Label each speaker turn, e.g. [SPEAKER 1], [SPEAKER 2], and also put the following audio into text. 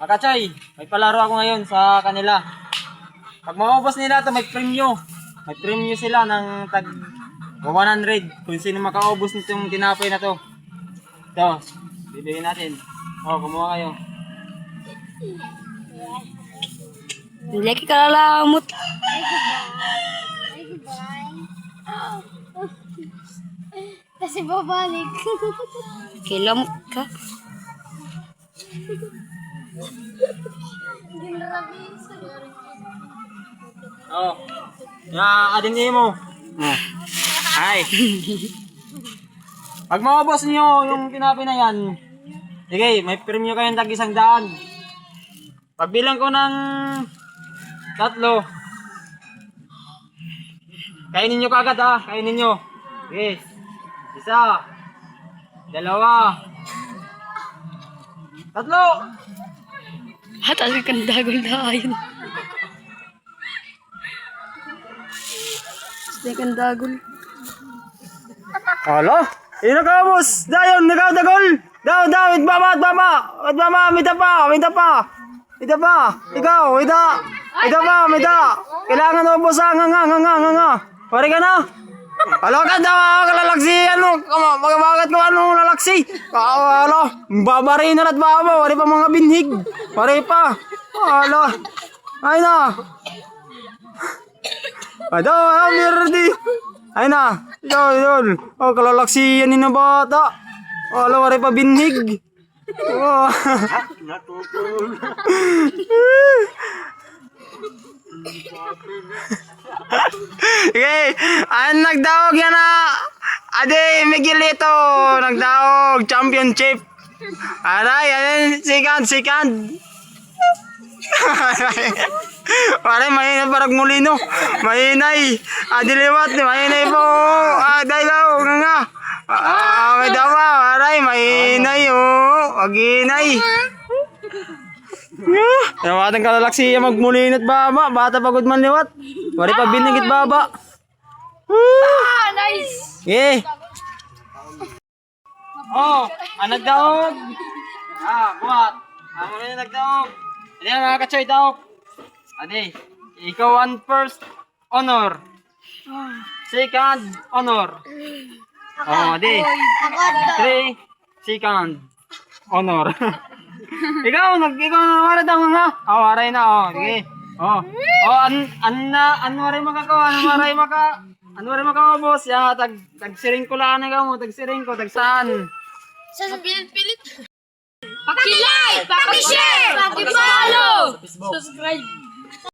[SPEAKER 1] Akachay, may palaro ako ngayon sa kanila. Pag maubos nila ito, may premyo. May premyo sila ng tag 100 kung sino makaubos nitong tinapay na to. Ito, bibigyan natin. Kumuha kayo.
[SPEAKER 2] Lagi ka lalamot.
[SPEAKER 3] Kasi babalik.
[SPEAKER 2] Kilamot ka.
[SPEAKER 1] Adin niyo mo. Ay. Pag maubos niyo yung tinapay na yan, sige, may premyo kayong tag 100. Pagbilang ko ng 3, kainin nyo kagad kainin nyo. Sige, 1, 2, 3.
[SPEAKER 2] Hatas ka dagol na ayun. Second dagol.
[SPEAKER 1] Hala? Inakabos! Dayon, nagawdagol! Daw, itbaba! Mida pa! Ikaw, mida! Kailangan ubos nga! Pare ka na? Hala ka daw, kalalaksi, bakit ko lalaksi? Hala, babari na at baba, wari pa mga binhig. Wari pa. Hala, ay na. Ado, mirdi. Ay na, yun. Kalalaksi yan na bata. Hala, wari pa binhig. Okay, nagdaog yan Ade, Miguelito, nagdaog, championship. Aray, second. Pare, mahinay parang mulino. Mahinay. Adiliwat, mahinay po. Dayaw, nga. May dawa, aray, mahinay, Aginay. Nawatan ka lalaksi magmulinit baba. Bata pagod man liwat. Wari pa binigit baba.
[SPEAKER 3] Nice!
[SPEAKER 1] Yeah. Nagdaog. Buhat. Amo na nagdaog. Adi mga kachoy daog. Adi, ikaw ang first honor. Second honor. Adi. 3 second honor. Ikaw wala daw nga. Waray na, sige. Anwaray makakabos. Ya, tagsiring ko lang ka mo, tagsiring ko, tagsaan.
[SPEAKER 3] Sa pilit-pilit. Paki-like, paki-share, paki-follow, subscribe.